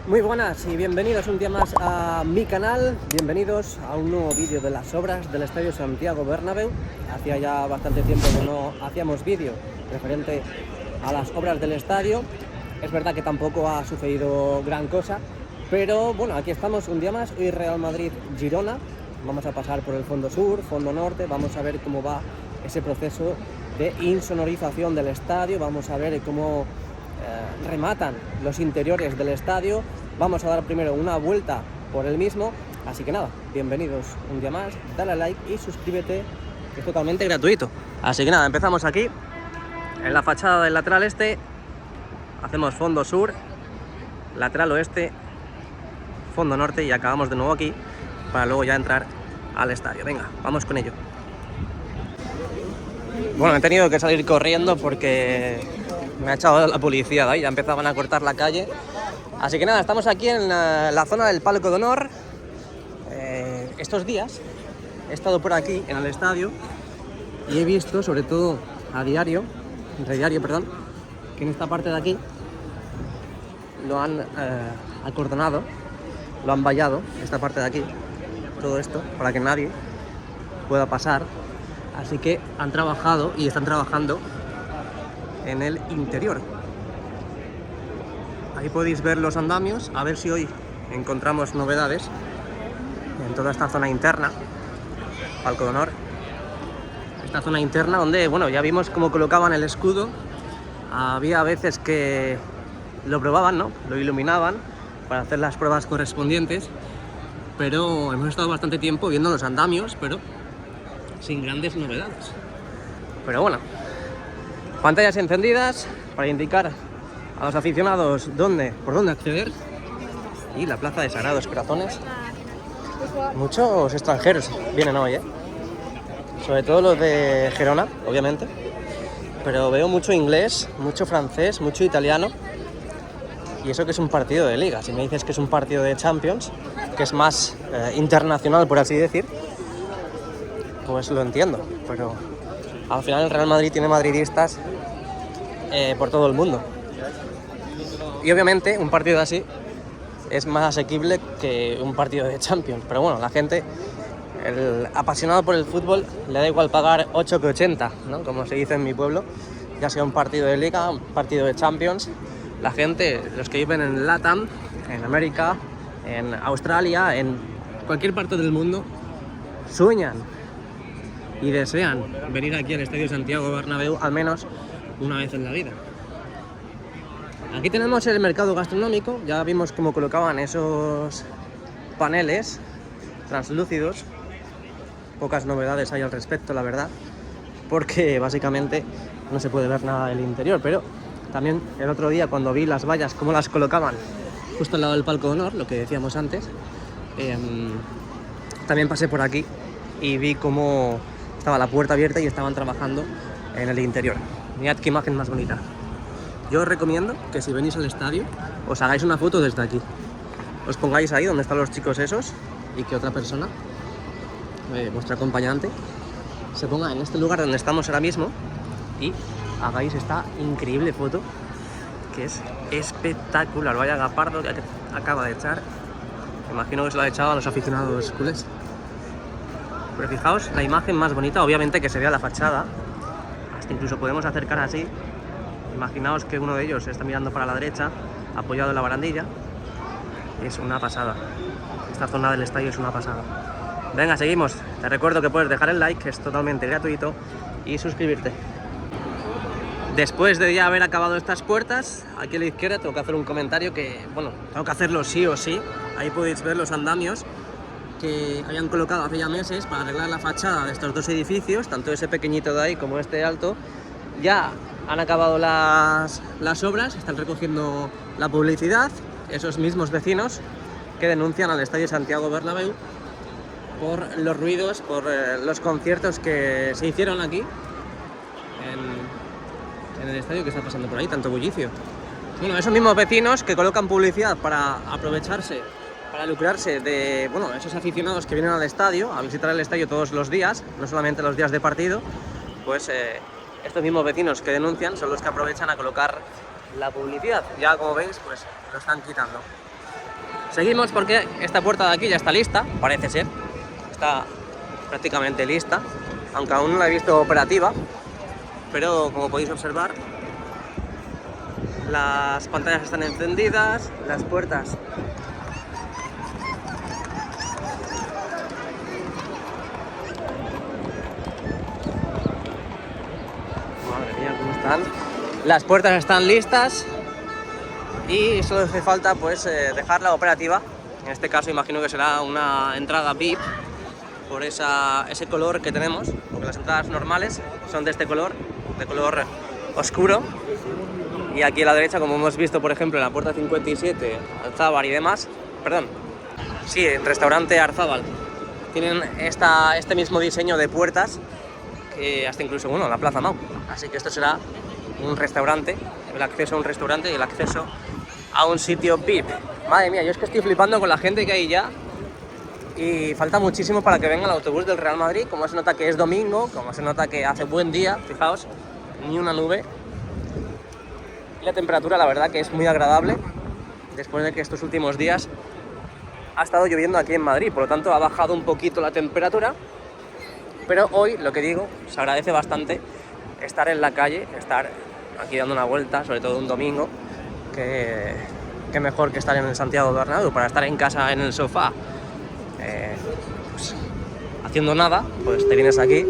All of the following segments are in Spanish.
Muy buenas y bienvenidos un día más a mi canal, bienvenidos a un nuevo vídeo de las obras del Estadio Santiago Bernabéu. Hacía ya bastante tiempo que no hacíamos vídeo referente a las obras del estadio. Es verdad que tampoco ha sucedido gran cosa, pero bueno, aquí estamos un día más. Hoy Real Madrid-Girona, vamos a pasar por el fondo sur, fondo norte, vamos a ver cómo va ese proceso de insonorización del estadio, vamos a ver cómo rematan los interiores del estadio. Vamos a dar primero una vuelta por el mismo, así que nada, bienvenidos un día más, dale a like y suscríbete, que es totalmente gratuito. Así que nada, empezamos aquí en la fachada del lateral este, hacemos fondo sur, lateral oeste, fondo norte y acabamos de nuevo aquí para luego ya entrar al estadio. Venga, vamos con ello. Bueno, he tenido que salir corriendo porque me ha echado la policía de ahí, ya empezaban a cortar la calle. Así que nada, estamos aquí en la zona del palco de honor. Estos días he estado por aquí en el estadio y he visto, sobre todo a diario, que en esta parte de aquí lo han acordonado, lo han vallado, esta parte de aquí, todo esto, para que nadie pueda pasar. Así que han trabajado y están trabajando en el interior. Ahí podéis ver los andamios, a ver si hoy encontramos novedades en toda esta zona interna, palco de honor. Esta zona interna donde, bueno, ya vimos cómo colocaban el escudo. Había veces que lo probaban, ¿no? Lo iluminaban para hacer las pruebas correspondientes, pero hemos estado bastante tiempo viendo los andamios, pero sin grandes novedades. Pero bueno, pantallas encendidas para indicar a los aficionados por dónde acceder. Y la plaza de Sagrados Corazones. Muchos extranjeros vienen hoy, sobre todo los de Gerona, obviamente. Pero veo mucho inglés, mucho francés, mucho italiano. Y eso que es un partido de liga. Si me dices que es un partido de Champions, que es más internacional, por así decir, pues lo entiendo. Pero al final el Real Madrid tiene madridistas por todo el mundo. Y obviamente un partido así es más asequible que un partido de Champions. Pero bueno, la gente, el apasionado por el fútbol, le da igual pagar 8 que 80, ¿no? Como se dice en mi pueblo, ya sea un partido de Liga, un partido de Champions. La gente, los que viven en LATAM, en América, en Australia, en cualquier parte del mundo, sueñan y desean venir aquí al Estadio Santiago Bernabéu al menos una vez en la vida. Aquí tenemos el mercado gastronómico, ya vimos cómo colocaban esos paneles translúcidos. Pocas novedades hay al respecto, la verdad, porque básicamente no se puede ver nada del interior, pero también el otro día cuando vi las vallas, cómo las colocaban justo al lado del palco de honor, lo que decíamos antes, también pasé por aquí y vi cómo estaba la puerta abierta y estaban trabajando en el interior. Mirad qué imagen más bonita. Yo os recomiendo que si venís al estadio os hagáis una foto desde aquí. Os pongáis ahí donde están los chicos esos y que otra persona, vuestra acompañante, se ponga en este lugar donde estamos ahora mismo y hagáis esta increíble foto que es espectacular. Vaya gapardo que acaba de echar. Imagino que se lo ha echado a los aficionados culés. Pero fijaos la imagen más bonita, obviamente que se vea la fachada. Hasta incluso podemos acercar así. Imaginaos que uno de ellos está mirando para la derecha, apoyado en la barandilla. Es una pasada. Esta zona del estadio es una pasada. Venga, seguimos. Te recuerdo que puedes dejar el like, que es totalmente gratuito, y suscribirte. Después de ya haber acabado estas puertas, aquí a la izquierda tengo que hacer un comentario que, bueno, tengo que hacerlo sí o sí. Ahí podéis ver los andamios que habían colocado hace ya meses para arreglar la fachada de estos dos edificios, tanto ese pequeñito de ahí como este alto. Ya han acabado las obras, están recogiendo la publicidad, esos mismos vecinos que denuncian al Estadio Santiago Bernabéu por los ruidos, por los conciertos que se hicieron aquí en el estadio. Que está pasando por ahí, tanto bullicio. Bueno, esos mismos vecinos que colocan publicidad para aprovecharse, para lucrarse de, bueno, esos aficionados que vienen al estadio, a visitar el estadio todos los días, no solamente los días de partido, pues estos mismos vecinos que denuncian son los que aprovechan a colocar la publicidad. Ya como veis, pues lo están quitando. Seguimos porque esta puerta de aquí ya está lista, parece ser. Está prácticamente lista, aunque aún no la he visto operativa. Pero como podéis observar, las pantallas están encendidas, las puertas madre mía, ¿cómo están? Las puertas están listas y solo hace falta pues dejarla operativa. En este caso imagino que será una entrada VIP por ese color que tenemos, porque las entradas normales son de este color, de color oscuro. Y aquí a la derecha, como hemos visto por ejemplo en la puerta 57, Arzábal y demás, perdón, sí, el restaurante Arzábal, tienen este mismo diseño de puertas que hasta incluso, bueno, la Plaza Mau. Así que esto será un restaurante, el acceso a un restaurante y el acceso a un sitio VIP. Madre mía, yo es que estoy flipando con la gente que hay ya y falta muchísimo para que venga el autobús del Real Madrid. Como se nota que es domingo, como se nota que hace buen día, fijaos, ni una nube. Y la temperatura, la verdad que es muy agradable, después de que estos últimos días ha estado lloviendo aquí en Madrid, por lo tanto ha bajado un poquito la temperatura. Pero hoy, lo que digo, se agradece bastante estar en la calle, estar aquí dando una vuelta, sobre todo un domingo, que mejor que estar en el Santiago Bernabéu, para estar en casa en el sofá, pues, haciendo nada, pues te vienes aquí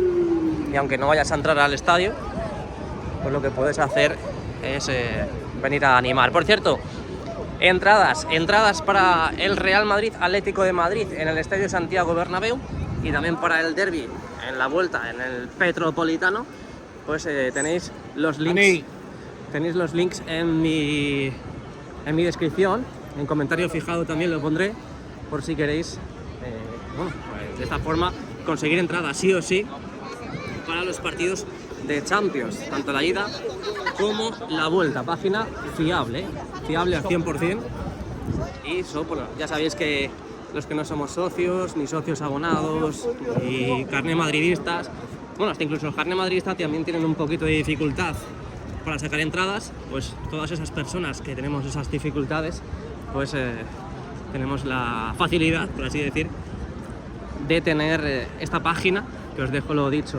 y aunque no vayas a entrar al estadio, pues lo que puedes hacer es venir a animar. Por cierto, entradas para el Real Madrid Atlético de Madrid en el Estadio Santiago Bernabéu y también para el derbi en la vuelta en el Metropolitano, pues tenéis los links. Tenéis los links en mi descripción, en comentario fijado también lo pondré, por si queréis, bueno, pues de esta forma conseguir entradas sí o sí para los partidos de Champions, tanto la ida como la vuelta. Página fiable, fiable al 100%. Y eso, bueno, ya sabéis que los que no somos socios, ni socios abonados, ni carné madridistas, bueno, hasta incluso los carné madridistas también tienen un poquito de dificultad para sacar entradas, pues todas esas personas que tenemos esas dificultades, pues tenemos la facilidad, por así decir, de tener esta página, que os dejo lo dicho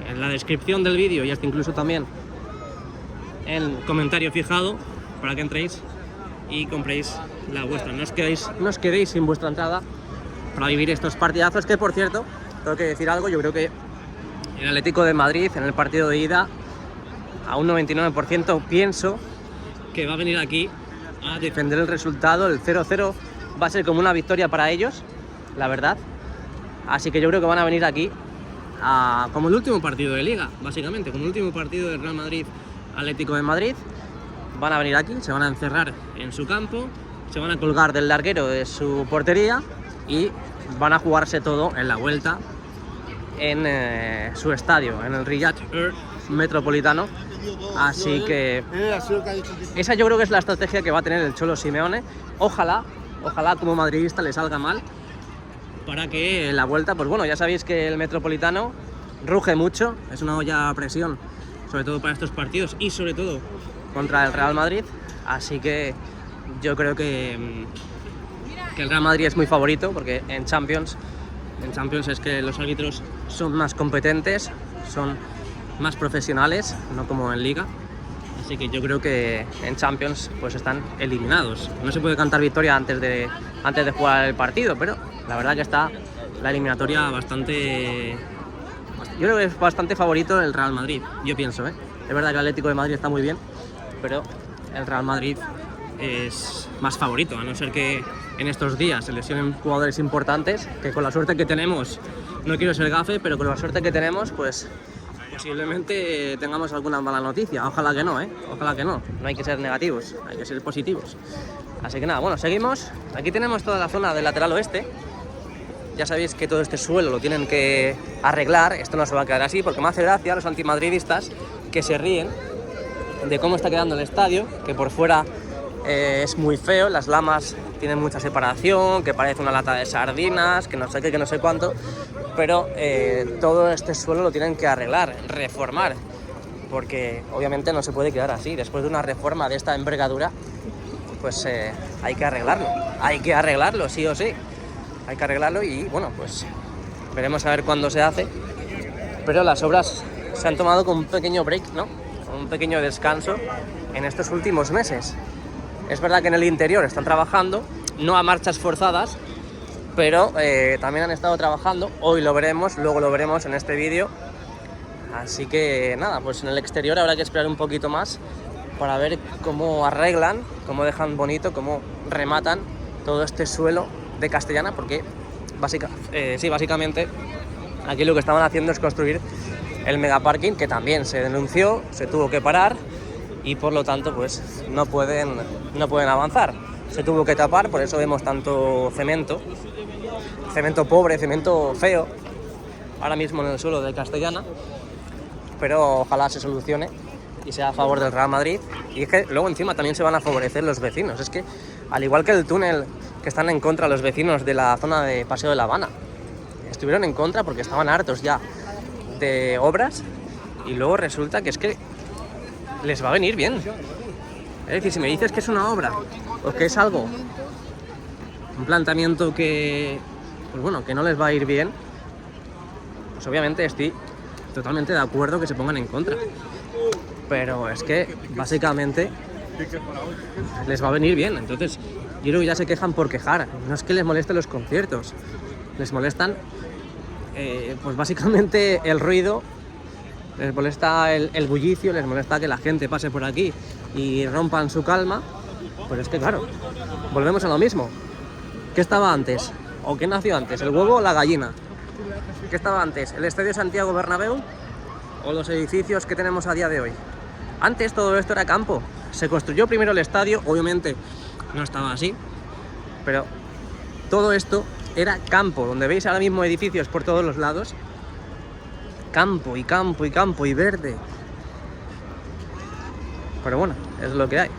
en la descripción del vídeo y hasta incluso también en comentario fijado, para que entréis y compréis la vuestra. No os quedéis sin vuestra entrada para vivir estos partidazos, que por cierto, tengo que decir algo, yo creo que el Atlético de Madrid en el partido de ida a un 99% pienso que va a venir aquí a defender el resultado. El 0-0 va a ser como una victoria para ellos, la verdad. Así que yo creo que van a venir aquí como el último partido de Liga, básicamente, como el último partido del Real Madrid Atlético de Madrid. Van a venir aquí, se van a encerrar en su campo, se van a colgar del larguero de su portería y van a jugarse todo en la vuelta en su estadio, en el Riyadh Metropolitano. Así que esa yo creo que es la estrategia que va a tener el Cholo Simeone. Ojalá como madridista le salga mal, para que la vuelta, pues bueno, ya sabéis que el Metropolitano ruge mucho, es una olla a presión, sobre todo para estos partidos y sobre todo contra el Real Madrid. Así que yo creo que el Real Madrid es muy favorito, porque en Champions es que los árbitros son más competentes, son más profesionales, no como en Liga. Así que yo creo que en Champions pues están eliminados. No se puede cantar victoria antes de jugar el partido, pero la verdad que está la eliminatoria bastante... Yo creo que es bastante favorito el Real Madrid, yo pienso, ¿eh? Es verdad que el Atlético de Madrid está muy bien, pero el Real Madrid es más favorito, a no ser que en estos días se lesionen jugadores importantes, que con la suerte que tenemos, no quiero ser gafe, pero con la suerte que tenemos, pues posiblemente tengamos alguna mala noticia. Ojalá que no, ojalá que no. No hay que ser negativos, hay que ser positivos. Así que nada, bueno, seguimos. Aquí tenemos toda la zona del lateral oeste. Ya sabéis que todo este suelo lo tienen que arreglar. Esto no se va a quedar así, porque me hace gracia a los antimadridistas que se ríen de cómo está quedando el estadio, que por fuera es muy feo, las lamas tienen mucha separación, que parece una lata de sardinas, que no sé qué, que no sé cuánto, pero todo este suelo lo tienen que arreglar, reformar, porque obviamente no se puede quedar así. Después de una reforma de esta envergadura, pues hay que arreglarlo, sí o sí. Hay que arreglarlo y bueno, pues veremos a ver cuándo se hace. Pero las obras se han tomado con un pequeño break, ¿no? Con un pequeño descanso en estos últimos meses. Es verdad que en el interior están trabajando, no a marchas forzadas, pero también han estado trabajando. Hoy lo veremos, luego lo veremos en este vídeo. Así que nada, pues en el exterior habrá que esperar un poquito más para ver cómo arreglan, cómo dejan bonito, cómo rematan todo este suelo de Castellana, porque básicamente aquí lo que estaban haciendo es construir el megaparking, que también se denunció, se tuvo que parar y por lo tanto pues no pueden avanzar. Se tuvo que tapar, por eso vemos tanto cemento pobre, cemento feo ahora mismo en el suelo de Castellana, pero ojalá se solucione y sea a favor del Real Madrid. Y es que luego encima también se van a favorecer los vecinos. Es que al igual que el túnel, que están en contra los vecinos de la zona de Paseo de la Habana, estuvieron en contra porque estaban hartos ya de obras, y luego resulta que es que les va a venir bien. Es decir, si me dices que es una obra o que es algo, un planteamiento que, pues bueno, que no les va a ir bien, pues obviamente estoy totalmente de acuerdo que se pongan en contra. Pero es que básicamente les va a venir bien. Entonces yo creo que ya se quejan por quejar. No es que les molesten los conciertos, les molestan pues básicamente el ruido, les molesta el bullicio, les molesta que la gente pase por aquí y rompan su calma. Pero es que claro, volvemos a lo mismo. ¿Qué estaba antes? ¿O qué nació antes? ¿El huevo o la gallina? ¿Qué estaba antes? ¿El Estadio Santiago Bernabéu o los edificios que tenemos a día de hoy? Antes todo esto era campo. Se construyó primero el estadio, obviamente no estaba así, pero todo esto era campo. Donde veis ahora mismo edificios por todos los lados, campo y campo y campo y verde. Pero bueno, es lo que hay.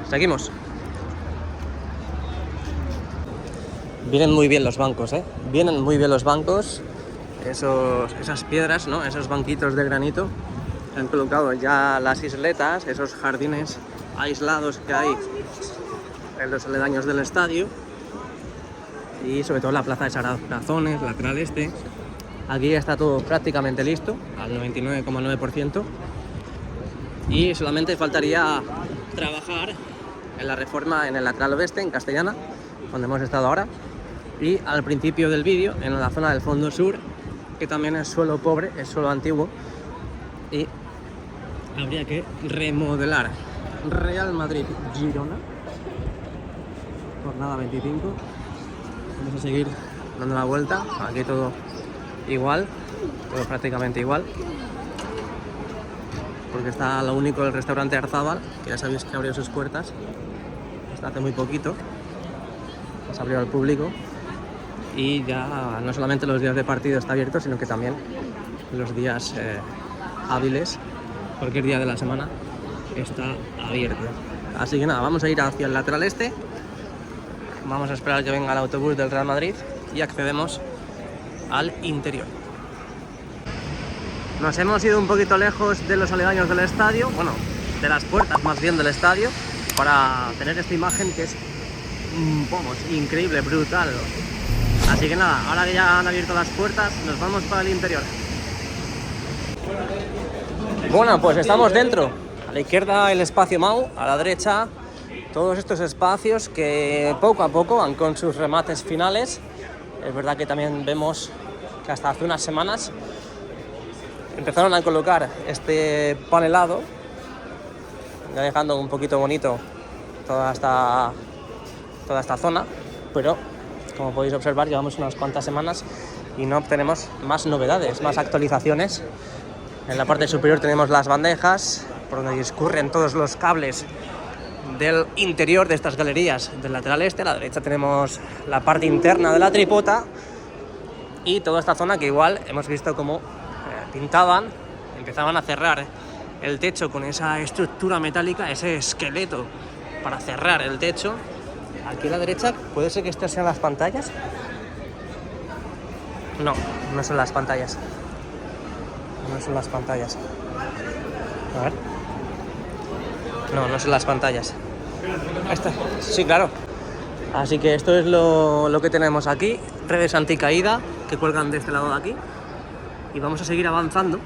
Seguimos. Vienen muy bien los bancos, ¿eh? Vienen muy bien los bancos. Esas piedras, ¿no? Esos banquitos de granito. Han colocado ya las isletas, esos jardines aislados que hay en los aledaños del estadio. Y sobre todo la plaza de Sarazones, lateral este. Aquí ya está todo prácticamente listo, al 99,9%. Y solamente faltaría trabajar en la reforma en el lateral oeste, en Castellana, donde hemos estado ahora. Y al principio del vídeo, en la zona del fondo sur, que también es suelo pobre, es suelo antiguo. Y habría que remodelar. Real Madrid-Girona, jornada 25. Vamos a seguir dando la vuelta. Aquí todo igual, todo prácticamente igual, porque está lo único el restaurante Arzábal, que ya sabéis que abrió sus puertas hasta hace muy poquito, se abrió al público, y ya no solamente los días de partido está abierto, sino que también los días hábiles, cualquier día de la semana está abierto. Así que nada, vamos a ir hacia el lateral este, vamos a esperar que venga el autobús del Real Madrid y accedemos al interior. Nos hemos ido un poquito lejos de los aledaños del estadio, bueno, de las puertas más bien del estadio, para tener esta imagen que es, vamos, increíble, brutal. Así que nada, ahora que ya han abierto las puertas, nos vamos para el interior. Bueno, pues estamos dentro. A la izquierda el espacio Mau, a la derecha todos estos espacios que poco a poco van con sus remates finales. Es verdad que también vemos que hasta hace unas semanas empezaron a colocar este panelado, ya dejando un poquito bonito toda esta zona, pero como podéis observar llevamos unas cuantas semanas y no obtenemos más novedades, más actualizaciones. En la parte superior tenemos las bandejas por donde discurren todos los cables del interior de estas galerías del lateral este. A la derecha tenemos la parte interna de la tripota y toda esta zona que igual hemos visto como empezaban a cerrar el techo con esa estructura metálica, ese esqueleto para cerrar el techo. Aquí a la derecha, ¿puede ser que estas sean las pantallas? No, no son las pantallas. No son las pantallas. A ver. No, no son las pantallas. Sí, claro. Así que esto es lo que tenemos aquí. Redes anticaída que cuelgan de este lado de aquí. Y vamos a seguir avanzando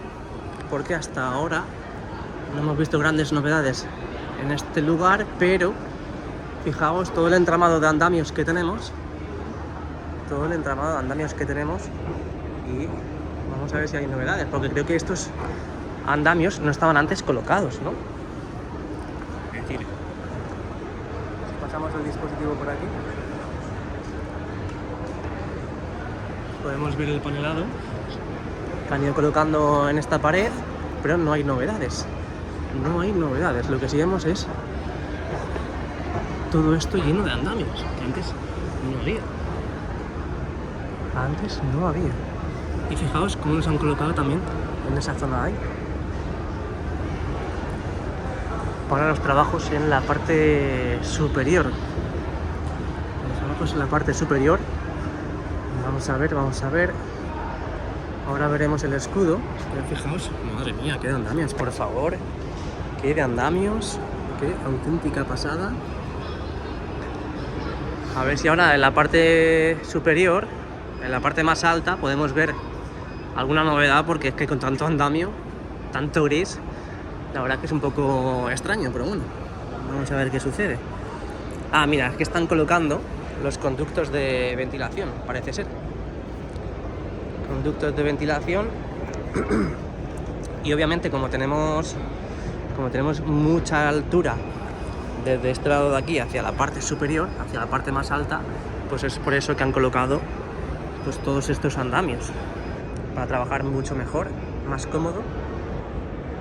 porque hasta ahora no hemos visto grandes novedades en este lugar, pero fijaos todo el entramado de andamios que tenemos. Y vamos a ver si hay novedades, porque creo que estos andamios no estaban antes colocados, ¿no? Es decir, si pasamos el dispositivo por aquí, podemos ver el panelado que han ido colocando en esta pared, pero no hay novedades. Lo que sí vemos es todo esto lleno de andamios, que antes no había. Y fijaos cómo los han colocado también en esa zona de ahí. Para los trabajos en la parte superior. Vamos a ver. Ahora veremos el escudo. Pero fijaos, madre mía, qué de andamios, por favor. Qué de andamios. Qué auténtica pasada. A ver si ahora en la parte superior, en la parte más alta, podemos ver alguna novedad, porque es que con tanto andamio, tanto gris, la verdad que es un poco extraño, pero bueno, vamos a ver qué sucede. Ah, mira, es que están colocando los conductos de ventilación, parece ser. Conductos de ventilación. Y obviamente como tenemos mucha altura desde este lado de aquí hacia la parte superior, hacia la parte más alta, pues es por eso que han colocado pues todos estos andamios, para trabajar mucho mejor, más cómodo.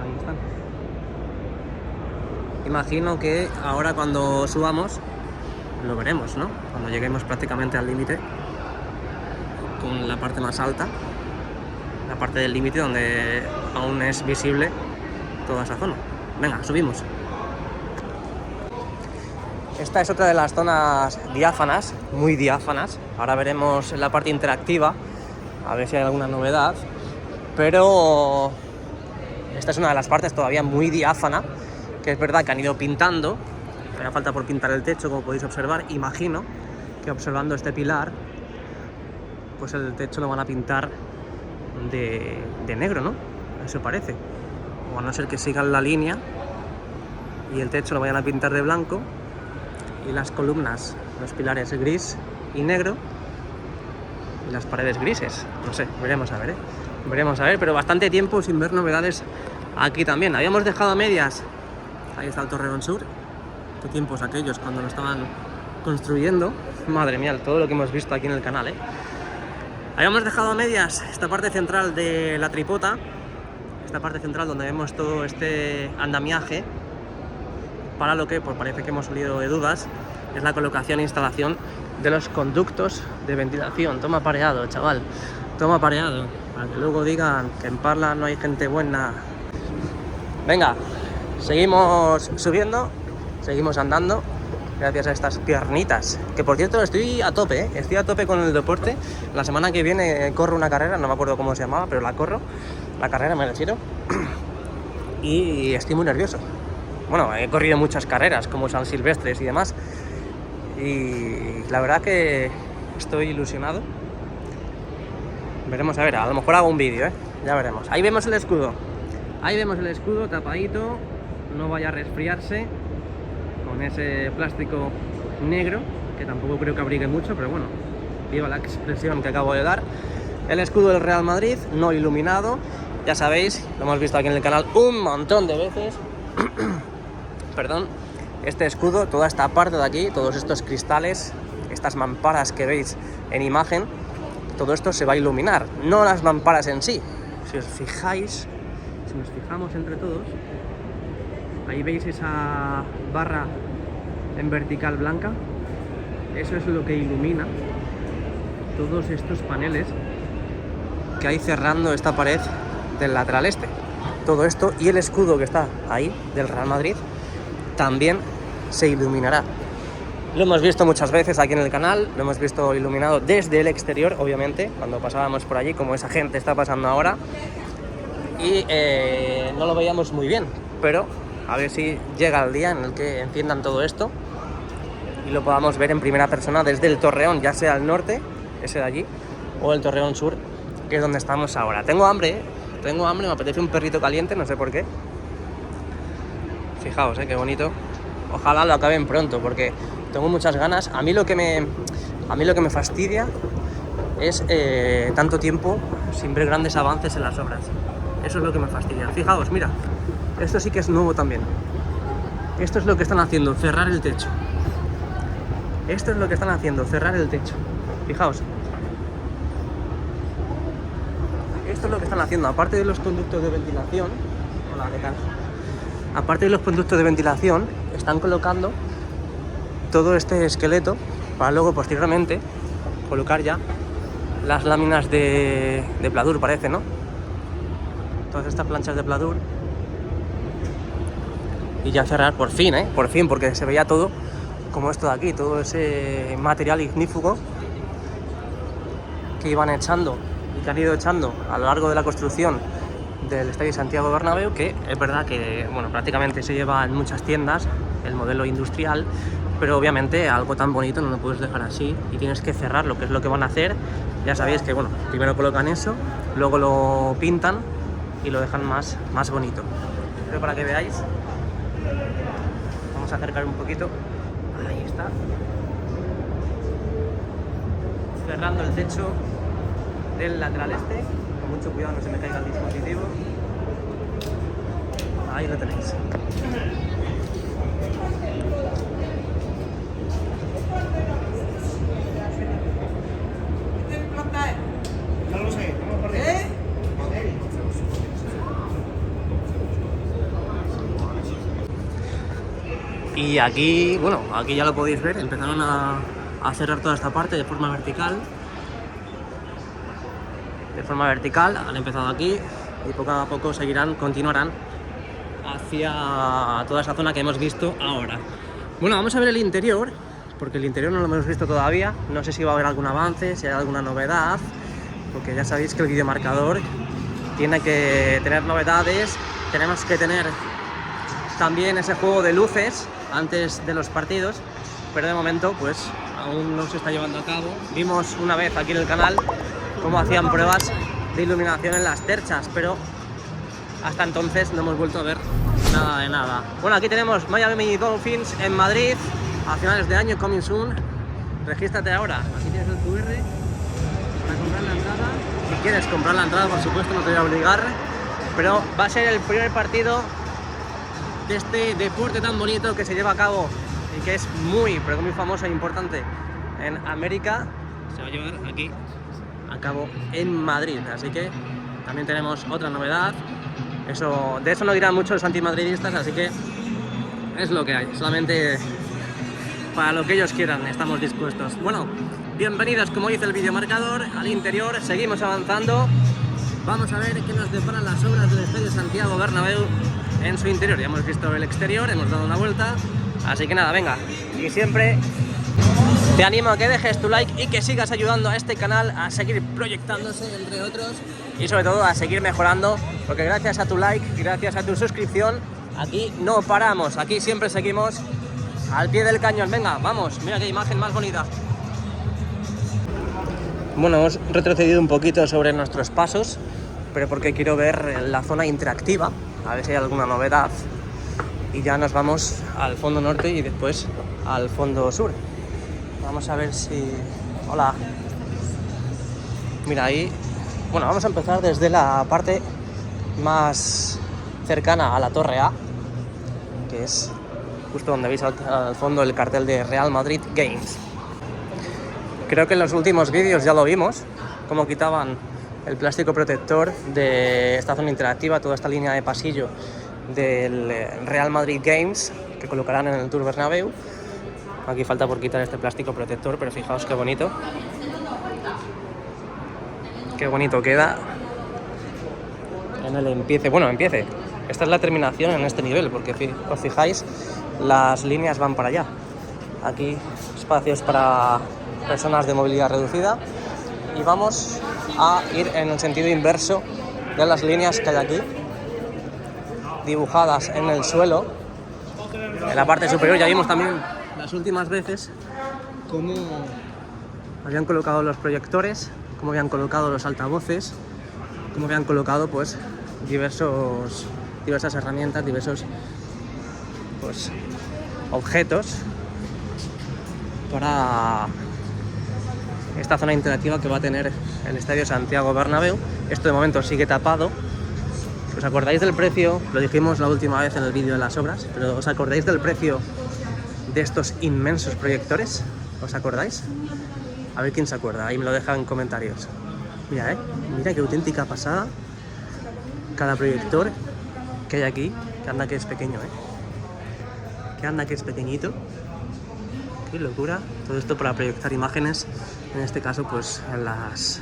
Ahí están. Imagino que ahora cuando subamos lo veremos, ¿no? Cuando lleguemos prácticamente al límite, con la parte más alta, la parte del límite donde aún es visible toda esa zona. Venga, subimos. Esta es otra de las zonas diáfanas, muy diáfanas. Ahora veremos la parte interactiva, a ver si hay alguna novedad. Pero esta es una de las partes todavía muy diáfana, que es verdad que han ido pintando. Todavía falta por pintar el techo, como podéis observar. Imagino que observando este pilar, pues el techo lo van a pintar de negro, ¿no? Eso parece. O a no ser que sigan la línea y el techo lo vayan a pintar de blanco. Y las columnas, los pilares gris y negro, y las paredes grises. No sé, veremos a ver, pero bastante tiempo sin ver novedades aquí también. Habíamos dejado a medias, ahí está el Torreón Sur. Qué tiempos aquellos cuando lo estaban construyendo. Madre mía, todo lo que hemos visto aquí en el canal, Habíamos dejado a medias esta parte central de la tripota, esta parte central donde vemos todo este andamiaje. Para lo que, pues parece que hemos salido de dudas, es la colocación e instalación de los conductos de ventilación. Toma pareado, chaval, toma pareado, para que luego digan que en Parla no hay gente buena. Venga, seguimos subiendo, seguimos andando, gracias a estas piernitas, que por cierto estoy a tope, estoy a tope con el deporte. La semana que viene corro una carrera, no me acuerdo cómo se llamaba, pero la corro, la carrera me refiero, y estoy muy nervioso. Bueno, he corrido muchas carreras, como San Silvestres y demás, y la verdad que estoy ilusionado. Veremos, a ver, a lo mejor hago un vídeo, ya veremos. Ahí vemos el escudo tapadito, no vaya a resfriarse con ese plástico negro, que tampoco creo que abrigue mucho, pero bueno, viva la expresión que acabo de dar. El escudo del Real Madrid, no iluminado, ya sabéis, lo hemos visto aquí en el canal un montón de veces. Perdón, este escudo, toda esta parte de aquí, todos estos cristales, estas mamparas que veis en imagen, todo esto se va a iluminar, no las mamparas en sí. Si os fijáis, si nos fijamos entre todos, ahí veis esa barra en vertical blanca, eso es lo que ilumina todos estos paneles que hay cerrando esta pared del lateral este. Todo esto y el escudo que está ahí del Real Madrid también se iluminará. Lo hemos visto muchas veces aquí en el canal, lo hemos visto iluminado desde el exterior, obviamente, cuando pasábamos por allí, como esa gente está pasando ahora, y no lo veíamos muy bien, pero a ver si llega el día en el que enciendan todo esto y lo podamos ver en primera persona desde el Torreón, ya sea el norte, ese de allí, o el Torreón Sur, que es donde estamos ahora. Tengo hambre, me apetece un perrito caliente, no sé por qué. Fijaos, qué bonito. Ojalá lo acaben pronto, porque tengo muchas ganas. A mí lo que me fastidia es tanto tiempo sin ver grandes avances en las obras. Eso es lo que me fastidia. Fijaos, mira, esto sí que es nuevo también. Esto es lo que están haciendo, cerrar el techo. Esto es lo que están haciendo, cerrar el techo. Fijaos. Esto es lo que están haciendo, aparte de los conductos de ventilación. Hola, ¿qué tal? Aparte de los conductos de ventilación, están colocando todo este esqueleto para luego posteriormente colocar ya las láminas de pladur, parece, ¿no? Todas estas planchas de pladur. Y ya cerrar por fin, por fin, porque se veía todo como esto de aquí, todo ese material ignífugo que iban echando y que han ido echando a lo largo de la construcción del Estadio Santiago Bernabéu, que es verdad que, bueno, prácticamente se lleva en muchas tiendas el modelo industrial, pero obviamente algo tan bonito no lo puedes dejar así y tienes que cerrarlo, que es lo que van a hacer. Ya sabéis que, bueno, primero colocan eso, luego lo pintan y lo dejan más bonito. Pero para que veáis, vamos a acercar un poquito. Ahí está. Cerrando el techo del lateral este. Con mucho cuidado, no se me caiga el dispositivo. Ahí lo tenéis. No lo sé, vamos por arriba. Y aquí, bueno, aquí ya lo podéis ver, empezaron a cerrar toda esta parte de forma vertical. Han empezado aquí y poco a poco continuarán hacia toda esa zona que hemos visto ahora. Bueno, vamos a ver el interior, porque el interior no lo hemos visto todavía. No sé si va a haber algún avance, si hay alguna novedad, porque ya sabéis que el videomarcador tiene que tener novedades. Tenemos que tener también ese juego de luces antes de los partidos, pero de momento pues aún no se está llevando a cabo. Vimos una vez aquí en el canal cómo hacían pruebas de iluminación en las terchas, pero hasta entonces no hemos vuelto a ver nada de nada. Bueno, aquí tenemos Miami Dolphins en Madrid a finales de año, coming soon. Regístrate ahora, aquí tienes el QR para comprar la entrada. Si quieres comprar la entrada, por supuesto, no te voy a obligar, pero va a ser el primer partido de este deporte tan bonito que se lleva a cabo y que es muy, pero muy famoso e importante en América. Se va a llevar aquí a cabo en Madrid, así que también tenemos otra novedad. De eso no dirán mucho los antimadridistas, así que es lo que hay, solamente para lo que ellos quieran estamos dispuestos. Bueno, bienvenidos, como dice el videomarcador, al interior. Seguimos avanzando, vamos a ver qué nos deparan las obras del Estadio Santiago Bernabéu en su interior. Ya hemos visto el exterior, hemos dado una vuelta, así que nada, venga, y siempre te animo a que dejes tu like y que sigas ayudando a este canal a seguir proyectándose, entre otros, y sobre todo a seguir mejorando, porque gracias a tu like, gracias a tu suscripción, aquí no paramos, aquí siempre seguimos al pie del cañón. Venga, vamos, mira qué imagen más bonita. Bueno, hemos retrocedido un poquito sobre nuestros pasos, pero porque quiero ver la zona interactiva, a ver si hay alguna novedad, y ya nos vamos al fondo norte y después al fondo sur. Vamos a ver si... Hola. Mira ahí. Bueno, vamos a empezar desde la parte más cercana a la Torre A, que es justo donde veis al fondo el cartel de Real Madrid Games. Creo que en los últimos vídeos ya lo vimos, cómo quitaban el plástico protector de esta zona interactiva, toda esta línea de pasillo del Real Madrid Games que colocarán en el Tour Bernabéu. Aquí falta por quitar este plástico protector, pero fijaos qué bonito. Qué bonito queda en el empiece. Bueno, empiece. Esta es la terminación en este nivel, porque os fijáis, las líneas van para allá. Aquí espacios para personas de movilidad reducida. Y vamos a ir en el sentido inverso de las líneas que hay aquí, dibujadas en el suelo. En la parte superior ya vimos también las las últimas veces cómo habían colocado los proyectores, cómo habían colocado los altavoces, cómo habían colocado pues diversas herramientas, diversos pues objetos para esta zona interactiva que va a tener el Estadio Santiago Bernabéu. Esto de momento sigue tapado. ¿Os acordáis del precio? Lo dijimos la última vez en el vídeo de las obras, pero ¿os acordáis del precio de estos inmensos proyectores? ¿Os acordáis? A ver quién se acuerda, ahí me lo deja en comentarios. Mira, mira qué auténtica pasada cada proyector que hay aquí, que anda que es pequeño, que anda que es pequeñito. Qué locura, todo esto para proyectar imágenes, en este caso pues en las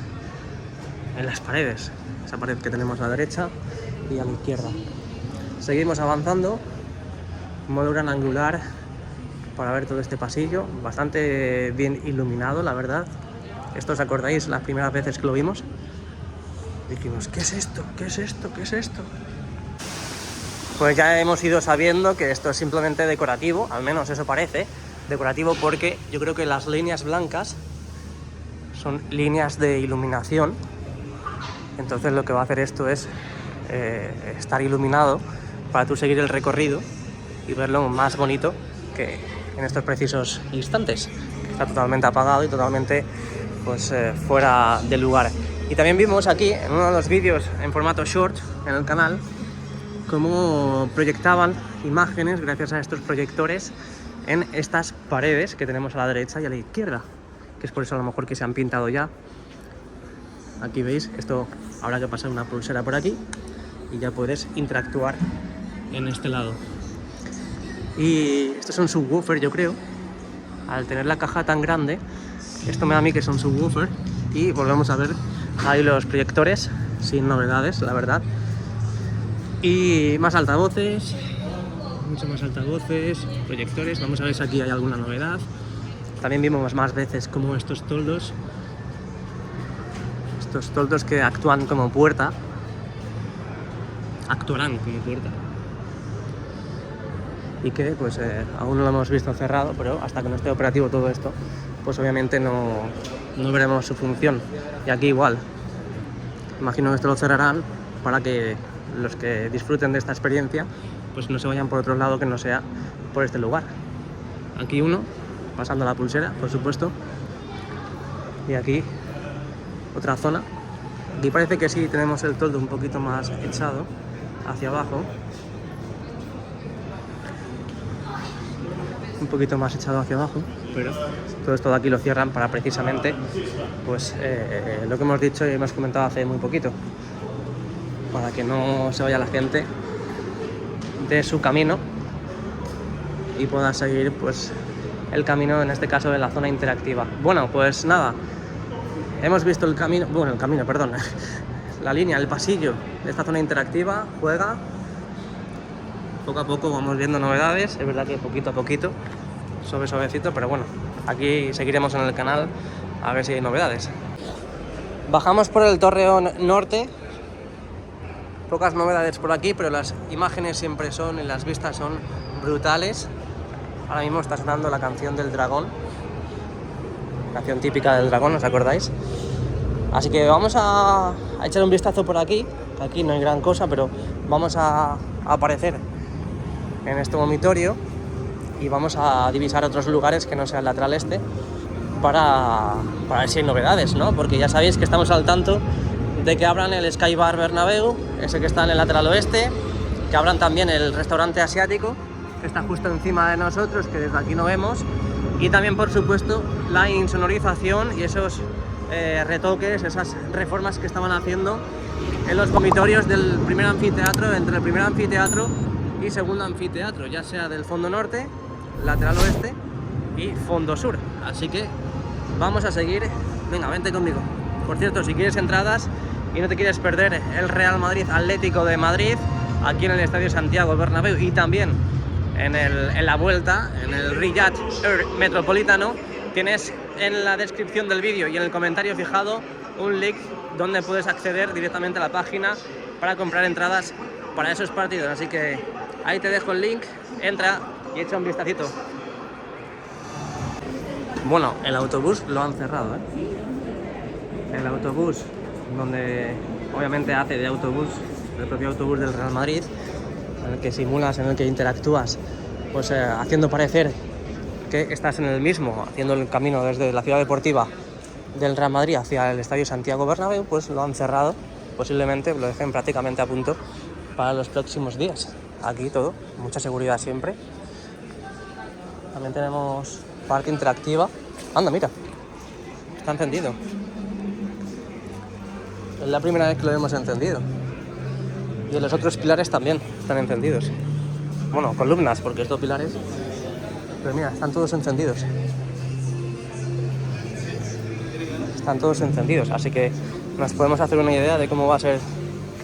paredes, esa pared que tenemos a la derecha y a la izquierda. Seguimos avanzando, modo gran angular para ver todo este pasillo, bastante bien iluminado, la verdad. Esto, ¿os acordáis las primeras veces que lo vimos? Dijimos, ¿qué es esto? ¿Qué es esto? ¿Qué es esto? Pues ya hemos ido sabiendo que esto es simplemente decorativo, al menos eso parece, decorativo, porque yo creo que las líneas blancas son líneas de iluminación. Entonces lo que va a hacer esto es estar iluminado para tú seguir el recorrido y verlo más bonito que en estos precisos instantes. Está totalmente apagado y totalmente pues fuera de lugar. Y también vimos aquí en uno de los vídeos en formato short en el canal cómo proyectaban imágenes gracias a estos proyectores en estas paredes que tenemos a la derecha y a la izquierda, que es por eso a lo mejor que se han pintado ya. Aquí veis, esto habrá que pasar una pulsera por aquí y ya puedes interactuar en este lado. Y esto es un subwoofer, yo creo. Al tener la caja tan grande, esto me da a mí que es un subwoofer. Y volvemos a ver ahí los proyectores, sin novedades, la verdad. Y más altavoces, mucho más altavoces, proyectores. Vamos a ver si aquí hay alguna novedad. También vimos más veces como estos toldos que actúan como puerta, actuarán como puerta. Y que pues aún no lo hemos visto cerrado, pero hasta que no esté operativo todo esto, pues obviamente no veremos su función. Y aquí igual, imagino que esto lo cerrarán para que los que disfruten de esta experiencia pues no se vayan por otro lado que no sea por este lugar. Aquí uno, pasando la pulsera, por supuesto, y aquí otra zona. Aquí parece que sí tenemos el toldo un poquito más echado hacia abajo, un poquito más echado hacia abajo, pero todo esto de aquí lo cierran para precisamente pues lo que hemos dicho y hemos comentado hace muy poquito, para que no se vaya la gente de su camino y pueda seguir pues el camino, en este caso de la zona interactiva. Bueno, pues nada, hemos visto el camino, perdón, la línea, el pasillo de esta zona interactiva, juega. Poco a poco vamos viendo novedades, es verdad que poquito a poquito, suavecito, pero bueno, aquí seguiremos en el canal a ver si hay novedades. Bajamos por el Torreón Norte, pocas novedades por aquí, pero las imágenes siempre son y las vistas son brutales. Ahora mismo está sonando la canción del dragón, canción típica del dragón, ¿os acordáis? Así que vamos a echar un vistazo por aquí, aquí no hay gran cosa, pero vamos a aparecer en este vomitorio y vamos a divisar otros lugares que no sea el lateral este para ver si hay novedades, ¿no? Porque ya sabéis que estamos al tanto de que abran el Sky Bar Bernabéu, ese que está en el lateral oeste, que abran también el restaurante asiático, que está justo encima de nosotros, que desde aquí no vemos, y también, por supuesto, la insonorización y esos retoques, esas reformas que estaban haciendo en los vomitorios del primer anfiteatro, entre el primer anfiteatro y segundo anfiteatro, ya sea del fondo norte, lateral oeste y fondo sur. Así que vamos a seguir. Venga, vente conmigo. Por cierto, si quieres entradas y no te quieres perder el Real Madrid Atlético de Madrid aquí en el Estadio Santiago Bernabéu y también en la vuelta, en el Riyadh Air Metropolitano, tienes en la descripción del vídeo y en el comentario fijado un link donde puedes acceder directamente a la página para comprar entradas para esos partidos. Así que ahí te dejo el link, entra y echa un vistacito. Bueno, el autobús lo han cerrado, ¿eh? El autobús, donde obviamente hace de autobús, el propio autobús del Real Madrid, en el que simulas, en el que interactúas, pues haciendo parecer que estás en el mismo, haciendo el camino desde la ciudad deportiva del Real Madrid hacia el Estadio Santiago Bernabéu, pues lo han cerrado, posiblemente lo dejen prácticamente a punto para los próximos días. Aquí todo, mucha seguridad siempre. También tenemos parque interactiva. Anda, mira, está encendido. Es la primera vez que lo hemos encendido. Y los otros pilares también están encendidos. Bueno, columnas, porque estos pilares... Pero mira, están todos encendidos. Están todos encendidos, así que nos podemos hacer una idea de cómo va a ser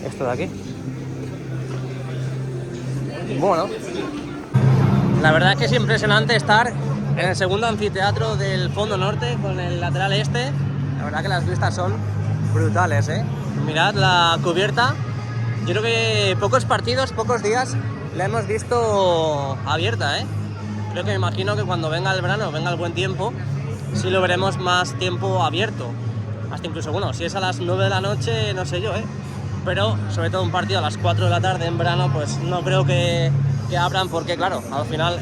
esto de aquí. Bueno, la verdad es que es impresionante estar en el segundo anfiteatro del fondo norte con el lateral este. La verdad que las vistas son brutales, ¿eh? Mirad la cubierta. Yo creo que pocos partidos, pocos días la hemos visto abierta, ¿eh? Creo que me imagino que cuando venga el verano, venga el buen tiempo, sí lo veremos más tiempo abierto. Hasta incluso, bueno, si es a las 9 de la noche, no sé yo, ¿eh? Pero sobre todo un partido a las 4 de la tarde en verano, pues no creo que abran, porque claro, al final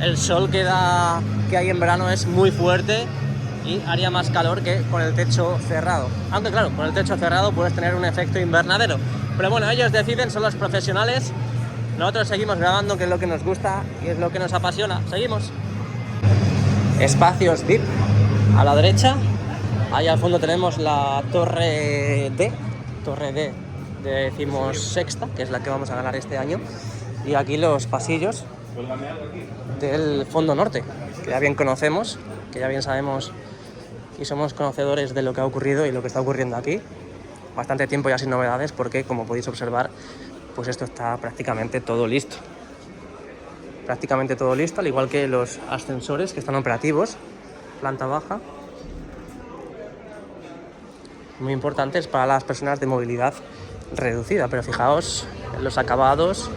el sol que hay en verano es muy fuerte y haría más calor que con el techo cerrado. Aunque claro, con el techo cerrado puedes tener un efecto invernadero. Pero bueno, ellos deciden, son los profesionales. Nosotros seguimos grabando, que es lo que nos gusta y es lo que nos apasiona. Seguimos. Espacios VIP a la derecha. Ahí al fondo tenemos la Torre D, decimos sexta, que es la que vamos a ganar este año. Y aquí los pasillos del fondo norte, que ya bien conocemos, que ya bien sabemos y somos conocedores de lo que ha ocurrido y lo que está ocurriendo aquí. Bastante tiempo ya sin novedades, porque como podéis observar, pues esto está prácticamente todo listo. Prácticamente todo listo, al igual que los ascensores que están operativos, planta baja. Muy importantes para las personas de movilidad reducida, pero fijaos en los acabados,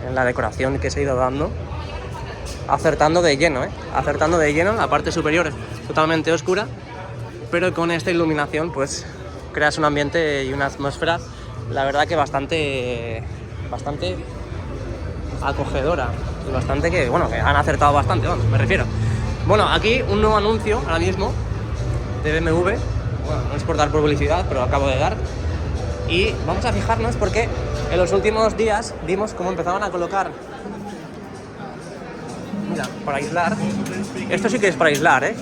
en la decoración que se ha ido dando, acertando de lleno, acertando de lleno. La parte superior es totalmente oscura, pero con esta iluminación pues creas un ambiente y una atmósfera, la verdad que bastante acogedora y bastante que han acertado bastante, vamos, me refiero. Bueno, aquí un nuevo anuncio ahora mismo de BMW. Bueno, no es por dar publicidad, pero acabo de dar. Y vamos a fijarnos porque en los últimos días vimos cómo empezaban a colocar... Mira, para aislar. Esto sí que es para aislar, ¿eh?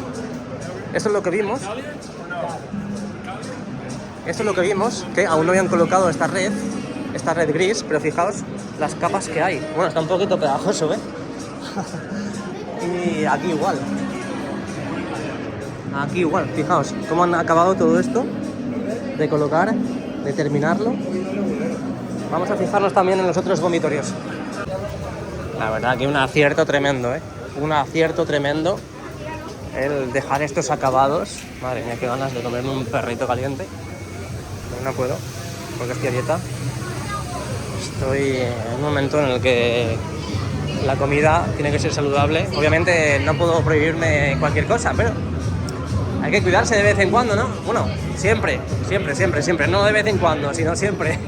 Esto es lo que vimos. Esto es lo que vimos, que aún no habían colocado esta red gris, pero fijaos las capas que hay. Bueno, está un poquito pegajoso, ¿eh? Y aquí igual. Aquí igual, fijaos cómo han acabado todo esto de colocar, de terminarlo. Vamos a fijarnos también en los otros vomitorios. La verdad que un acierto tremendo, ¿eh? Un acierto tremendo el dejar estos acabados. Madre mía, qué ganas de comerme un perrito caliente. Pero no puedo, porque estoy a dieta. Estoy en un momento en el que la comida tiene que ser saludable. Obviamente no puedo prohibirme cualquier cosa, pero hay que cuidarse de vez en cuando, ¿no? Bueno, siempre. No de vez en cuando, sino siempre.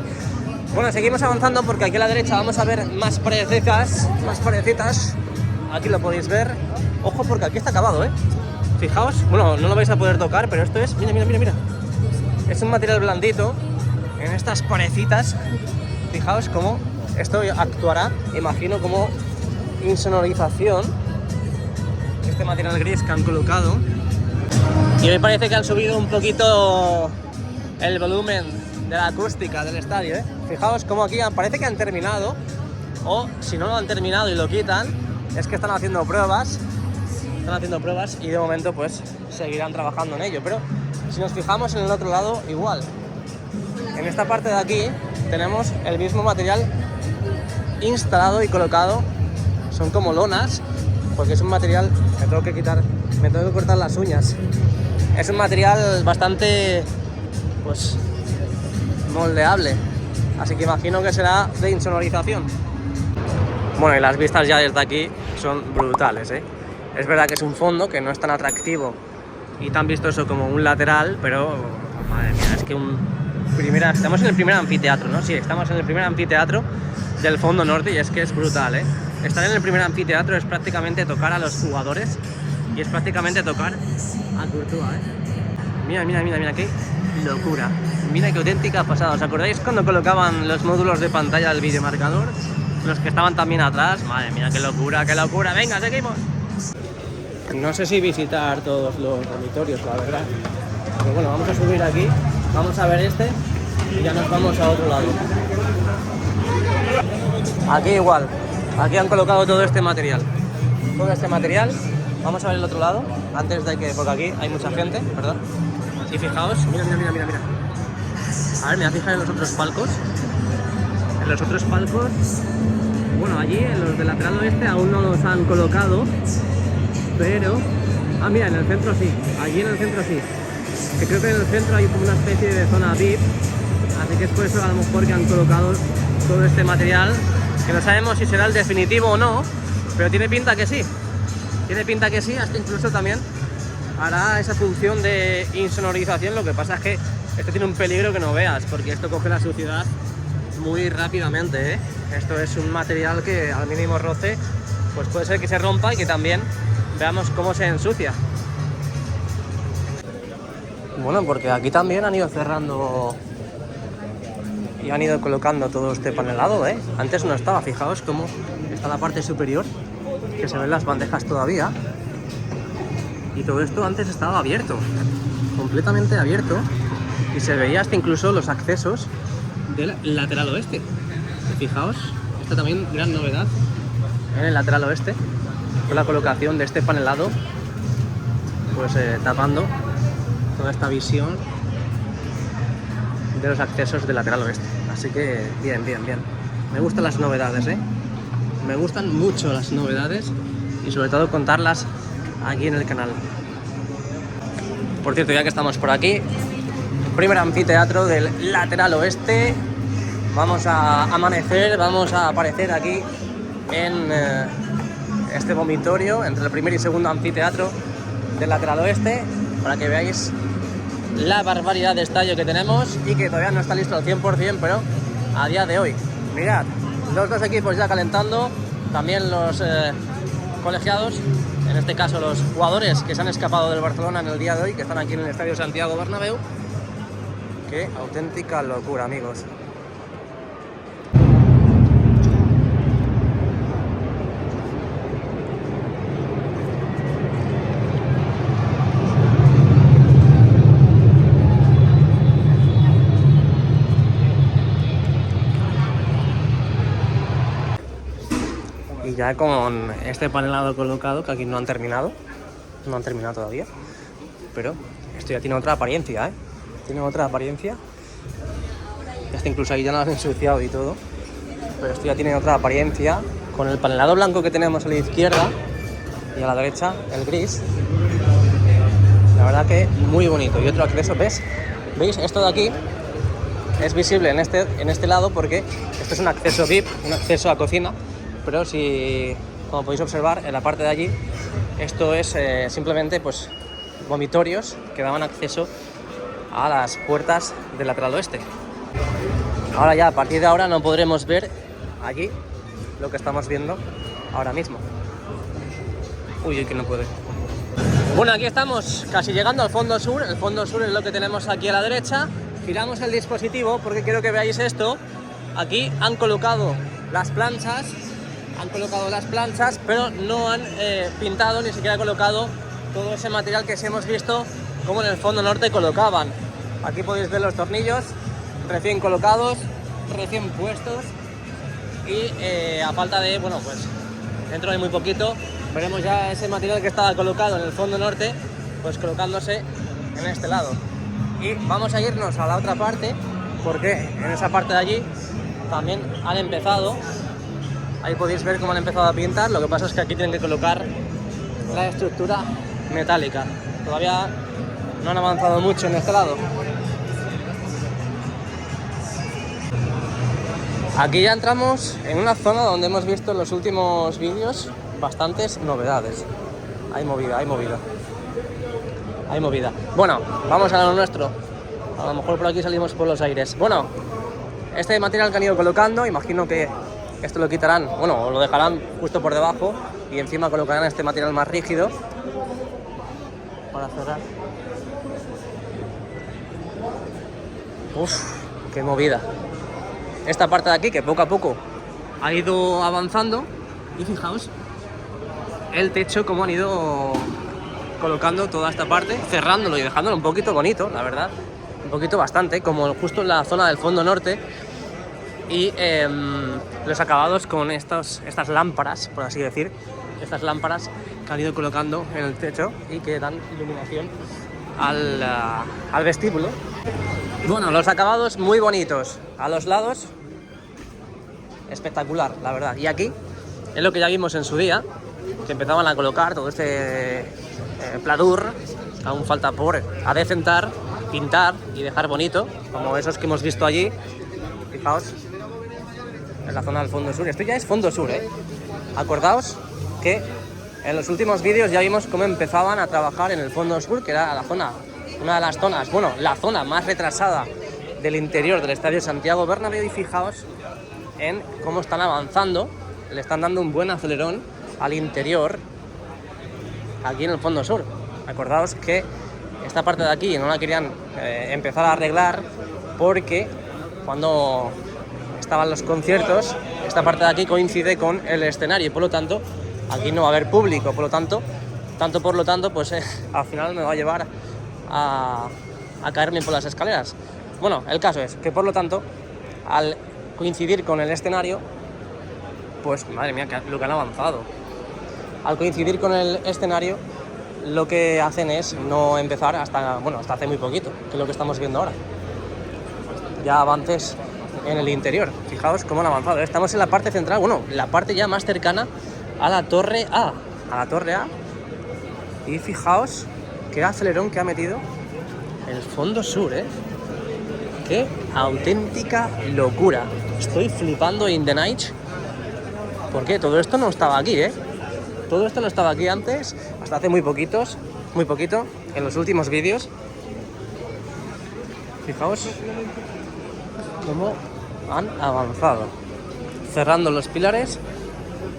Bueno, seguimos avanzando porque aquí a la derecha vamos a ver más parecitas. Aquí lo podéis ver. Ojo, porque aquí está acabado, ¿eh? Fijaos, bueno, no lo vais a poder tocar, pero esto es... Mira. Es un material blandito en estas parecitas. Fijaos cómo esto actuará, imagino, como insonorización. Este material gris que han colocado. Y me parece que han subido un poquito el volumen de la acústica del estadio, ¿eh? Fijaos cómo aquí parece que han terminado, o si no lo han terminado y lo quitan, es que están haciendo pruebas y de momento pues seguirán trabajando en ello. Pero si nos fijamos en el otro lado, igual. En esta parte de aquí tenemos el mismo material instalado y colocado. Son como lonas, porque es un material... me tengo que cortar las uñas. Es un material bastante, pues, moldeable. Así que imagino que será de insonorización. Bueno, y las vistas ya desde aquí son brutales, ¿eh? Es verdad que es un fondo que no es tan atractivo y tan vistoso como un lateral, pero madre mía, es que estamos en el primer anfiteatro, ¿no? Sí, estamos en el primer anfiteatro del Fondo Norte y es que es brutal, ¿eh? Estar en el primer anfiteatro es prácticamente tocar a los jugadores y es prácticamente tocar a Courtois, ¿eh? Mira, mira, mira, mira, qué locura. Mira qué auténtica pasada. ¿Os acordáis cuando colocaban los módulos de pantalla del videomarcador? Los que estaban también atrás. Madre mía, qué locura, qué locura. Venga, seguimos. No sé si visitar todos los dormitorios, la verdad. Pero bueno, vamos a subir aquí, vamos a ver este y ya nos vamos a otro lado. Aquí igual, aquí han colocado todo este material. Todo este material. Vamos a ver el otro lado, antes de que, porque aquí hay mucha gente, perdón. Y fijaos, mira, mira, mira, mira, mira. A ver, me voy a fijar en los otros palcos. En los otros palcos, bueno, allí en los del lateral oeste aún no los han colocado, pero... Ah, mira, en el centro sí, allí en el centro sí. Que creo que en el centro hay como una especie de zona VIP, así que es por eso a lo mejor que han colocado todo este material, que no sabemos si será el definitivo o no, pero tiene pinta que sí. Tiene pinta que sí, hasta incluso también hará esa función de insonorización. Lo que pasa es que esto tiene un peligro que no veas, porque esto coge la suciedad muy rápidamente, ¿eh? Esto es un material que al mínimo roce, pues puede ser que se rompa y que también veamos cómo se ensucia. Bueno, porque aquí también han ido cerrando y han ido colocando todo este panelado, ¿eh? Antes no estaba, fijaos cómo está la parte superior, que se ven las bandejas todavía. Y todo esto antes estaba abierto, completamente abierto, y se veía hasta incluso los accesos del lateral oeste. Fijaos, esta también gran novedad en el lateral oeste, con la colocación de este panelado, pues tapando toda esta visión de los accesos del lateral oeste. Así que bien, bien, bien. Me gustan las novedades, ¿eh? Me gustan mucho las novedades y sobre todo contarlas aquí en el canal. Por cierto, ya que estamos por aquí, primer anfiteatro del lateral oeste, vamos a amanecer, vamos a aparecer aquí en este vomitorio entre el primer y segundo anfiteatro del lateral oeste, para que veáis la barbaridad de estadio que tenemos y que todavía no está listo al 100%, pero a día de hoy, mirad, los dos equipos ya calentando, también los colegiados, en este caso los jugadores que se han escapado del Barcelona en el día de hoy, que están aquí en el Estadio Santiago Bernabéu. Qué auténtica locura, amigos. Y ya con este panelado colocado, que aquí no han terminado todavía, pero esto ya tiene otra apariencia, ¿eh? Tiene otra apariencia. Hasta incluso ahí ya lo han ensuciado y todo, pero esto ya tiene otra apariencia, con el panelado blanco que tenemos a la izquierda y a la derecha el gris. La verdad que muy bonito. Y otro acceso, ¿veis? Esto de aquí es visible en este lado, porque esto es un acceso VIP, un acceso a cocina. Pero si, como podéis observar, en la parte de allí, esto es simplemente pues vomitorios que daban acceso a las puertas del lateral oeste. Ahora ya, a partir de ahora, no podremos ver allí lo que estamos viendo ahora mismo. Uy, que no puede. Bueno, aquí estamos casi llegando al fondo sur. El fondo sur es lo que tenemos aquí a la derecha. Giramos el dispositivo porque quiero que veáis esto. Aquí han colocado las planchas. Pero no han pintado, ni siquiera colocado todo ese material que sí hemos visto como en el fondo norte colocaban. Aquí podéis ver los tornillos recién colocados, recién puestos, y a falta de, bueno, pues dentro de muy poquito veremos ya ese material que estaba colocado en el fondo norte, pues colocándose en este lado. Y vamos a irnos a la otra parte, porque en esa parte de allí también han empezado. Ahí podéis ver cómo han empezado a pintar. Lo que pasa es que aquí tienen que colocar la estructura metálica. Todavía no han avanzado mucho en este lado. Aquí ya entramos en una zona donde hemos visto en los últimos vídeos bastantes novedades. Hay movida, hay movida. Hay movida. Bueno, vamos a lo nuestro. A lo mejor por aquí salimos por los aires. Bueno, este material que han ido colocando, imagino que esto lo quitarán, bueno, o lo dejarán justo por debajo y encima colocarán este material más rígido para cerrar. Uf, qué movida. Esta parte de aquí que poco a poco ha ido avanzando y fijaos el techo como han ido colocando toda esta parte, cerrándolo y dejándolo un poquito bonito, la verdad, un poquito bastante, como justo en la zona del fondo norte. Y los acabados con estas lámparas, por así decir, estas lámparas que han ido colocando en el techo y que dan iluminación al vestíbulo. Bueno, los acabados muy bonitos, a los lados espectacular, la verdad. Y aquí es lo que ya vimos en su día, que empezaban a colocar todo este pladur, aún falta por adecentar, pintar y dejar bonito, como esos que hemos visto allí. Fijaos, en la zona del fondo sur. Esto ya es fondo sur, ¿eh? Acordaos que en los últimos vídeos ya vimos cómo empezaban a trabajar en el fondo sur, que era la zona, una de las zonas, bueno, la zona más retrasada del interior del Estadio Santiago Bernabéu. Y fijaos en cómo están avanzando, le están dando un buen acelerón al interior aquí en el fondo sur. Acordaos que esta parte de aquí no la querían empezar a arreglar porque cuando estaban los conciertos, esta parte de aquí coincide con el escenario y por lo tanto aquí no va a haber público, por lo tanto, pues al final me va a llevar a caerme por las escaleras. Bueno, el caso es que por lo tanto, al coincidir con el escenario, pues madre mía, lo que han avanzado. Al coincidir con el escenario, lo que hacen es no empezar hasta hace muy poquito, que es lo que estamos viendo ahora. Ya avances en el interior. Fijaos cómo han avanzado. Estamos en la parte central, bueno, la parte ya más cercana a la Torre A. Y fijaos qué acelerón que ha metido el fondo sur, ¿eh? Qué auténtica locura. Estoy flipando in the night. Porque todo esto no estaba aquí, ¿eh? Todo esto no estaba aquí antes, hasta hace muy poquito, en los últimos vídeos. Fijaos cómo han avanzado. Cerrando los pilares,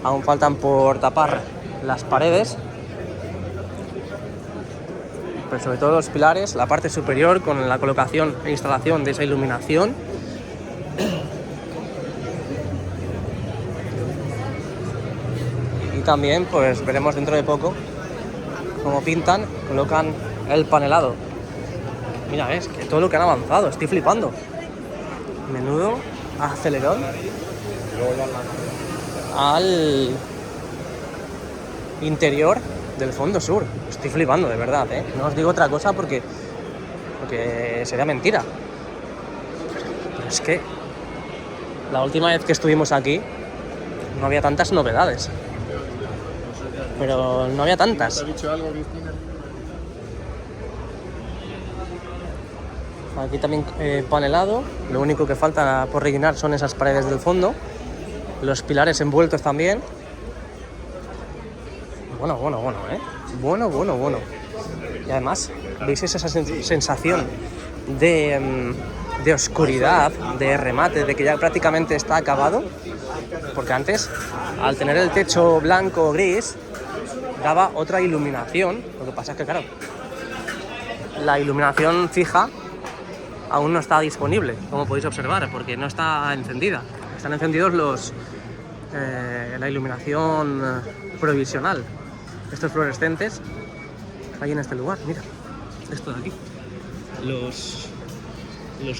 aún faltan por tapar las paredes, pero sobre todo los pilares, la parte superior con la colocación e instalación de esa iluminación. Y también pues veremos dentro de poco cómo pintan, colocan el panelado. Mira, es que todo lo que han avanzado, estoy flipando. Menudo acelerón al interior del fondo sur. Estoy flipando, de verdad, ¿eh? No os digo otra cosa porque sería mentira. Pero es que la última vez que estuvimos aquí no había tantas novedades. Pero no había tantas. ¿Te ha dicho algo, Cristina? Aquí también panelado. Lo único que falta por rellenar son esas paredes del fondo. Los pilares envueltos también. Bueno, ¿eh? Bueno. Y además, ¿veis esa sensación de oscuridad, de remate, de que ya prácticamente está acabado? Porque antes, al tener el techo blanco o gris, daba otra iluminación. Lo que pasa es que, claro, la iluminación fija aún no está disponible, como podéis observar, porque no está encendida. Están encendidos la iluminación provisional. Estos fluorescentes hay en este lugar, mira, esto de aquí. Los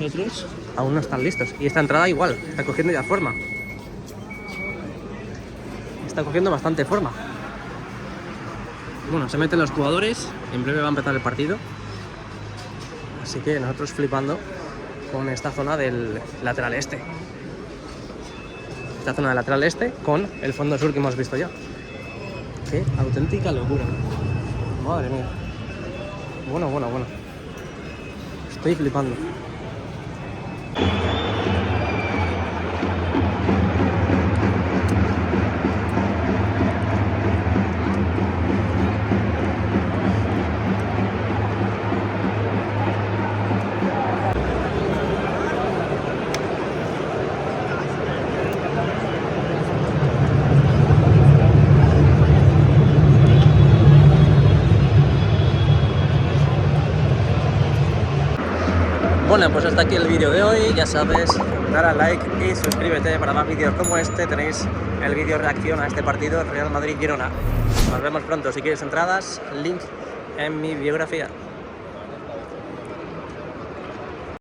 otros aún no están listos. Y esta entrada igual, está cogiendo ya forma. Está cogiendo bastante forma. Bueno, se meten los jugadores, en breve va a empezar el partido. Así que nosotros flipando con esta zona del lateral este. Esta zona del lateral este con el fondo sur que hemos visto ya. Qué auténtica locura. Madre mía. Bueno. Estoy flipando. Bueno, pues hasta aquí el vídeo de hoy. Ya sabes, dale a like y suscríbete para más vídeos como este. Tenéis el vídeo reacción a este partido Real Madrid-Girona. Nos vemos pronto. Si quieres entradas, link en mi biografía.